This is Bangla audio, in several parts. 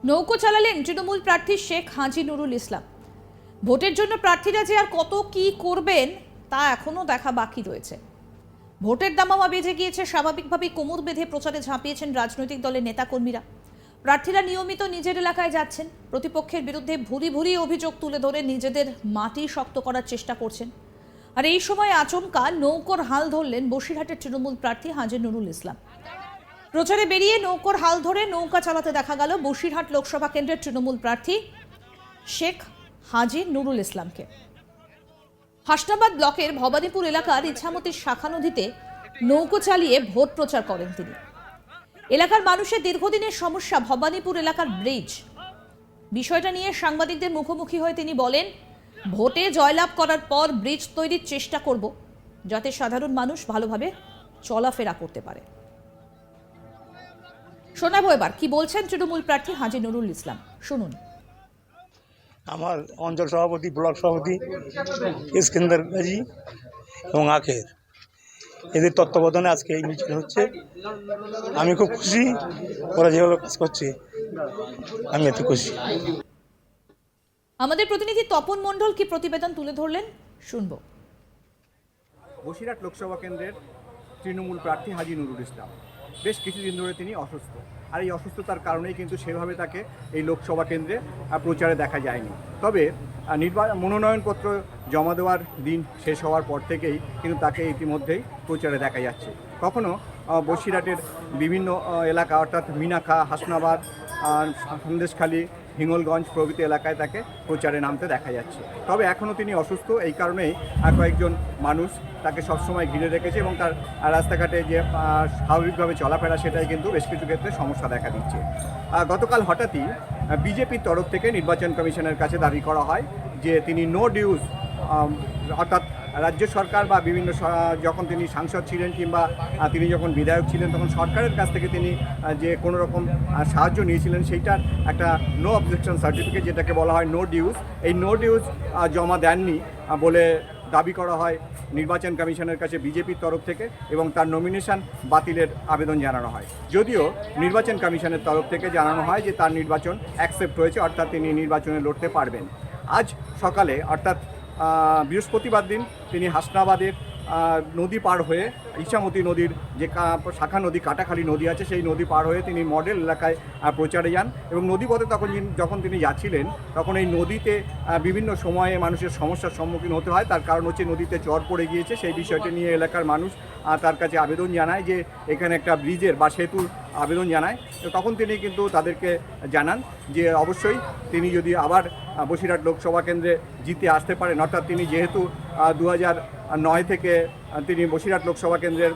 নৌকো চালালেন তৃণমূল প্রার্থী শেখ হাজি নুরুল ইসলাম। ভোটের জন্য প্রার্থীরা যে আর কত কি করবেন তা এখনো দেখা বাকি রয়েছে। ভোটের দামামা বেজে গিয়েছে, স্বাভাবিকভাবেই কোমর বেঁধে প্রচারে ঝাঁপিয়েছেন রাজনৈতিক দলের নেতাকর্মীরা। প্রার্থীরা নিয়মিত নিজের এলাকায় যাচ্ছেন, প্রতিপক্ষের বিরুদ্ধে ভুরি ভুরি অভিযোগ তুলে ধরে নিজেদের মাটি শক্ত করার চেষ্টা করছেন। আর এই সময় আচমকা নৌকোর হাল ধরলেন বসিরহাটের তৃণমূল প্রার্থী হাজি নুরুল ইসলাম। প্রচারে বেরিয়ে নৌকোর হাল ধরে নৌকা চালাতে দেখা গেল বসিরহাট লোকসভা কেন্দ্রের তৃণমূল প্রার্থী শেখ হাজি নুরুল ইসলামকে। হাসনাবাদ ব্লকের ভবানীপুর এলাকার ইছামতির শাখা নদীতে নৌকো চালিয়ে ভোট প্রচার করেন তিনি। এলাকার মানুষের দীর্ঘদিনের সমস্যা ভবানীপুর এলাকার ব্রিজ। বিষয়টা নিয়ে সাংবাদিকদের মুখোমুখি হয়ে তিনি বলেন, ভোটে জয়লাভ করার পর ব্রিজ তৈরির চেষ্টা করব, যাতে সাধারণ মানুষ ভালোভাবে চলাফেরা করতে পারে। শোনাবো এবার কি বলছেন তৃণমূল প্রার্থী হাজি নুরুল ইসলাম, শুনুন। আমার অঞ্চল সভাপতি, ব্লক সভাপতি ইস্কেন্দার গাজী এবং আখের, এদের তত্ত্বাবধানে আজকে এই মিছিল হচ্ছে। আমি খুব খুশি, ওরা যেভাবে কাজ করছে আমি এত খুশি। আমাদের প্রতিনিধি তপন মণ্ডল কি প্রতিবেদন তুলে ধরলেন, শুনবো। বসিরহাট লোকসভা কেন্দ্রের তৃণমূল প্রার্থী হাজি নুরুল ইসলাম বেশ কিছুদিন ধরে তিনি অসুস্থ, আর এই অসুস্থতার কারণেই কিন্তু সেভাবে তাকে এই লোকসভা কেন্দ্রে প্রচারে দেখা যায়নি। তবে মনোনয়নপত্র জমা দেওয়ার দিন শেষ হওয়ার পর থেকেই কিন্তু তাকে ইতিমধ্যেই প্রচারে দেখা যাচ্ছে। কখনো বসিরহাটের বিভিন্ন এলাকা অর্থাৎ মিনাখা, হাসনাবাদ, সন্দেশখালী, হিঙ্গলগঞ্জ প্রভৃতি এলাকায় তাকে প্রচারে নামতে দেখা যাচ্ছে। তবে এখনও তিনি অসুস্থ, এই কারণেই কয়েকজন মানুষ তাকে সবসময় ঘিরে রেখেছে এবং তার রাস্তাঘাটে যে স্বাভাবিকভাবে চলাফেরা সেটাই কিন্তু বেশ কিছু ক্ষেত্রে সমস্যা দেখা দিচ্ছে। গতকাল হঠাৎই বিজেপির তরফ থেকে নির্বাচন কমিশনের কাছে দাবি করা হয় যে তিনি নো ডিউজ, অর্থাৎ রাজ্য সরকার বা বিভিন্ন যখন তিনি সাংসদ ছিলেন কিংবা তিনি যখন বিধায়ক ছিলেন তখন সরকারের কাছ থেকে তিনি যে কোনো রকম সাহায্য নিয়েছিলেন সেইটার একটা নো অবজেকশন সার্টিফিকেট, যেটাকে বলা হয় নো ডিউজ, এই নো ডিউজ জমা দেননি বলে দাবি করা হয় নির্বাচন কমিশনের কাছে বিজেপির তরফ থেকে, এবং তার নমিনেশন বাতিলের আবেদন জানানো হয়। যদিও নির্বাচন কমিশনের তরফ থেকে জানানো হয় যে তার নির্বাচন অ্যাকসেপ্ট হয়েছে, অর্থাৎ তিনি নির্বাচনে লড়তে পারবেন। আজ সকালে অর্থাৎ বৃহস্পতিবার দিন তিনি হাসনাবাদের নদী পার হয়ে ইছামতি নদীর যে শাখা নদী, কাটাখালী নদী আছে, সেই নদী পার হয়ে তিনি মডেল এলাকায় প্রচারে যান। এবং নদীপথে যখন তিনি যাচ্ছিলেন তখন এই নদীতে বিভিন্ন সময়ে মানুষের সমস্যার সম্মুখীন হতে হয়। তার কারণ হচ্ছে নদীতে চর পড়ে গিয়েছে। সেই বিষয়টি নিয়ে এলাকার মানুষ তার কাছে আবেদন জানায় যে এখানে একটা ব্রিজের বা সেতুর আবেদন জানায়। তখন তিনি কিন্তু তাদেরকে জানান যে অবশ্যই তিনি যদি আবার বসিরহাট লোকসভা কেন্দ্রে জিতে আসতে পারেন, অর্থাৎ তিনি যেহেতু 2009 থেকে তিনি বসিরহাট লোকসভা কেন্দ্রের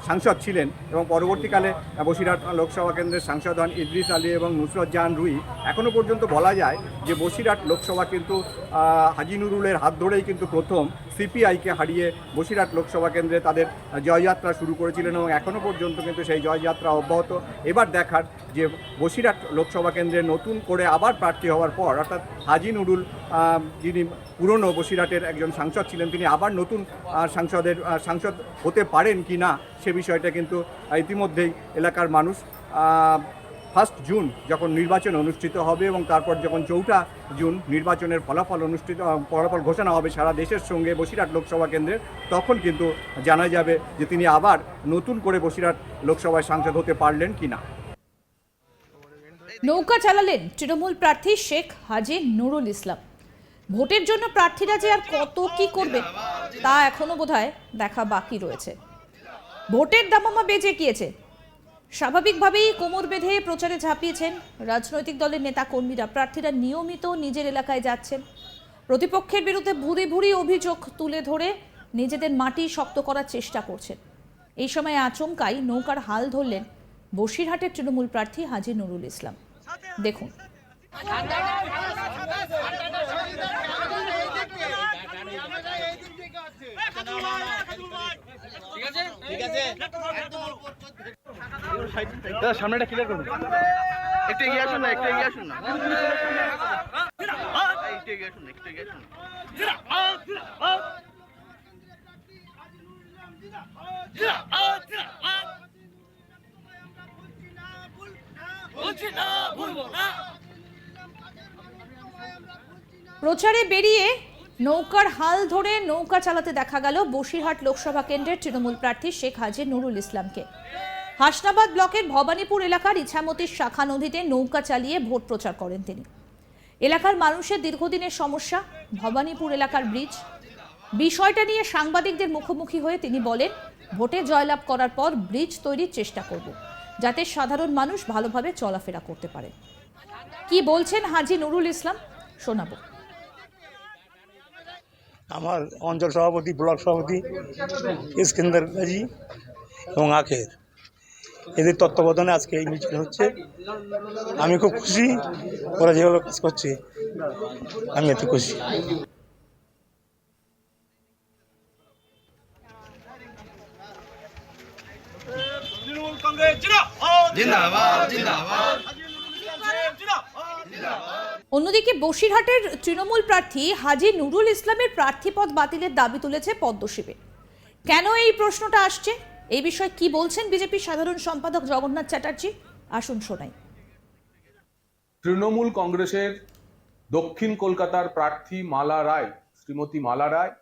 সাংসদ ছিলেন এবং পরবর্তীকালে বসিরহাট লোকসভা কেন্দ্রের সাংসদ হন ইদ্রিস আলী এবং নুসরত জাহান রুই। এখনও পর্যন্ত বলা যায় যে বসিরহাট লোকসভা কিন্তু হাজি নুরুলের হাত ধরেই কিন্তু প্রথম সিপিআইকে হারিয়ে বসিরহাট লোকসভা কেন্দ্রে তাদের জয়যাত্রা শুরু করেছিলেন এবং এখনও পর্যন্ত কিন্তু সেই জয়যাত্রা অব্যাহত। এবার দেখার যে বসিরহাট লোকসভা কেন্দ্রে নতুন করে আবার প্রার্থী হওয়ার পর, অর্থাৎ হাজি নুরুল যিনি পুরনো বসিরহাটের একজন সাংসদ ছিলেন, তিনি আবার নতুন সাংসদ হতে পারেন কি না সে বিষয়টা কিন্তু ইতিমধ্যেই এলাকার মানুষ 1 জুন যখন নির্বাচন অনুষ্ঠিত হবে এবং তারপর যখন 4 জুন নির্বাচনের ফলাফল ঘোষণা হবে সারা দেশের সঙ্গে বসিরহাট লোকসভা কেন্দ্রের, তখন কিন্তু জানা যাবে যে তিনি আবার নতুন করে বসিরহাট লোকসভায় সাংসদ হতে পারলেন কিনা। নৌকা চালালেন তৃণমূল প্রার্থী শেখ হাজি নুরুল ইসলাম। ভোটের জন্য প্রার্থীরা যে আর কত কি করবে তা এখনো বোধহয় দেখা বাকি রয়েছে। ভোটের দামামা বেজে গিয়েছে, স্বাভাবিকভাবেই কোমর বেঁধে প্রচারে ঝাঁপিয়েছেন রাজনৈতিক দলের নেতা কর্মীরা। প্রার্থীরা নিয়মিত নিজের এলাকায় যাচ্ছেন, প্রতিপক্ষের বিরুদ্ধে ভুরি ভুরি অভিযোগ তুলে ধরে নিজেদের মাটি শক্ত করার চেষ্টা করছেন। এই সময় আচমকাই নৌকার হাল ধরলেন বসিরহাটের তৃণমূল প্রার্থী হাজি নুরুল ইসলাম। দেখুন। সামনেটা ক্লিয়ার করুন, একটু এগিয়ে আসুন না, একটু এগিয়ে আসুন না, একটু এগিয়ে আসুন না, একটু এগিয়ে আসুন না। প্রচারে বেরিয়ে নৌকার হাল ধরে নৌকা চালাতে দেখা গেল বসিরহাট লোকসভা কেন্দ্রের তৃণমূল প্রার্থী শেখ হাজি নুরুল ইসলামকে। হাসনাবাদ ব্লকের ভবানীপুর এলাকার ইছামতির শাখা নদীতে নৌকা চালিয়ে ভোট প্রচার করেন তিনি। এলাকার মানুষের দীর্ঘদিনের সমস্যা ভবানীপুর এলাকার ব্রিজ। বিষয়টা নিয়ে সাংবাদিকদের মুখোমুখি হয়ে তিনি বলেন, ভোটে জয়লাভ করার পর ব্রিজ তৈরির চেষ্টা করব, যাতে সাধারণ মানুষ ভালোভাবে চলাফেরা করতে পারে। কি বলছেন হাজি নুরুল ইসলাম শোনাবো। আমার অঞ্চল সভাপতি, ব্লক সভাপতি ইস্কেন্দার গাজী এবং আখের, এদের তত্ত্বাবধানে আজকে এই মিছিল হচ্ছে। আমি খুব খুশি, ওরা যেভাবে কাজ করছে আমি এত খুশি। অন্যদিকে বসিরহাটের তৃণমূল প্রার্থী হাজি নুরুল ইসলামের প্রার্থীপদ বাতিলের দাবি তুলেছে পদ্ম শিবির। কেন এই প্রশ্নটা আসছে, এই বিষয়ে কি বলছেন বিজেপি সাধারণ সম্পাদক জগন্নাথ চ্যাটার্জি, আসুন শোনাই। তৃণমূল কংগ্রেসের দক্ষিণ কলকাতার প্রার্থী মালা রায়, শ্রীমতী মালা রায়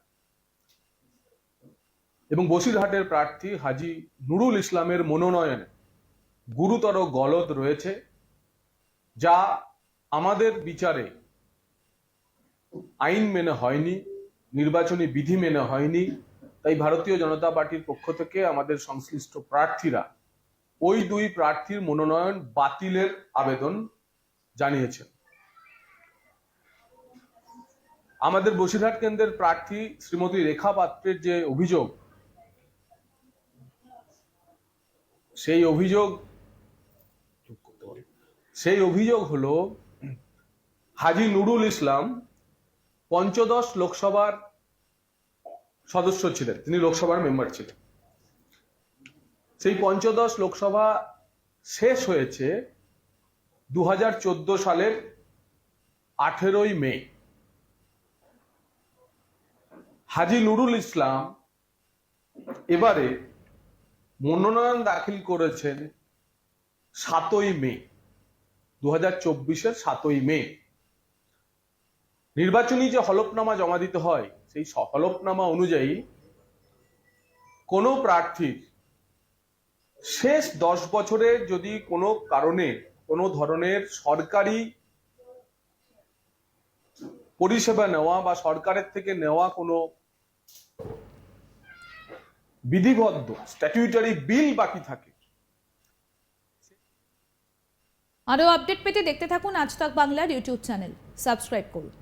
এবং বসিরহাটের প্রার্থী হাজি নুরুল ইসলামের মনোনয়নে গুরুতর গলদ রয়েছে, যা আমাদের বিচারে আইন মেনে হয়নি, নির্বাচনী বিধি মেনে হয়নি। তাই ভারতীয় জনতা পার্টির পক্ষ থেকে আমাদের সংশ্লিষ্ট প্রার্থীরা ওই দুই প্রার্থীর মনোনয়ন বাতিলের আবেদন জানিয়েছেন। আমাদের বসিরহাট কেন্দ্রের প্রার্থী শ্রীমতী রেখা পাত্রের যে অভিযোগ, সেই অভিযোগ হলো হাজি নুরুল ইসলাম পঞ্চদশ লোকসভার সদস্য ছিলেন, তিনি লোকসভার মেম্বার ছিলেন। সেই পঞ্চদশ লোকসভা শেষ হয়েছে 2014 সালের 18ই মে। হাজি নুরুল ইসলাম এবারে মনোনয়ন দাখিল করেছেন 7ই মে, 2024-এর 7ই মে। নির্বাচনী যে হলফনামা জমা দিতে হয়, সেই হলফনামা অনুযায়ী কোনো প্রার্থীর শেষ 10 বছরে যদি কোনো কারণে কোনো ধরনের সরকারি পরিষেবা নেওয়া বা সরকারের থেকে নেওয়া কোনো বিধিবদ্ধ স্ট্যাটিউটারি বিল বাকি থাকে। আরো আপডেট পেতে দেখতে থাকুন আজ তাক বাংলার ইউটিউব চ্যানেল, সাবস্ক্রাইব করুন।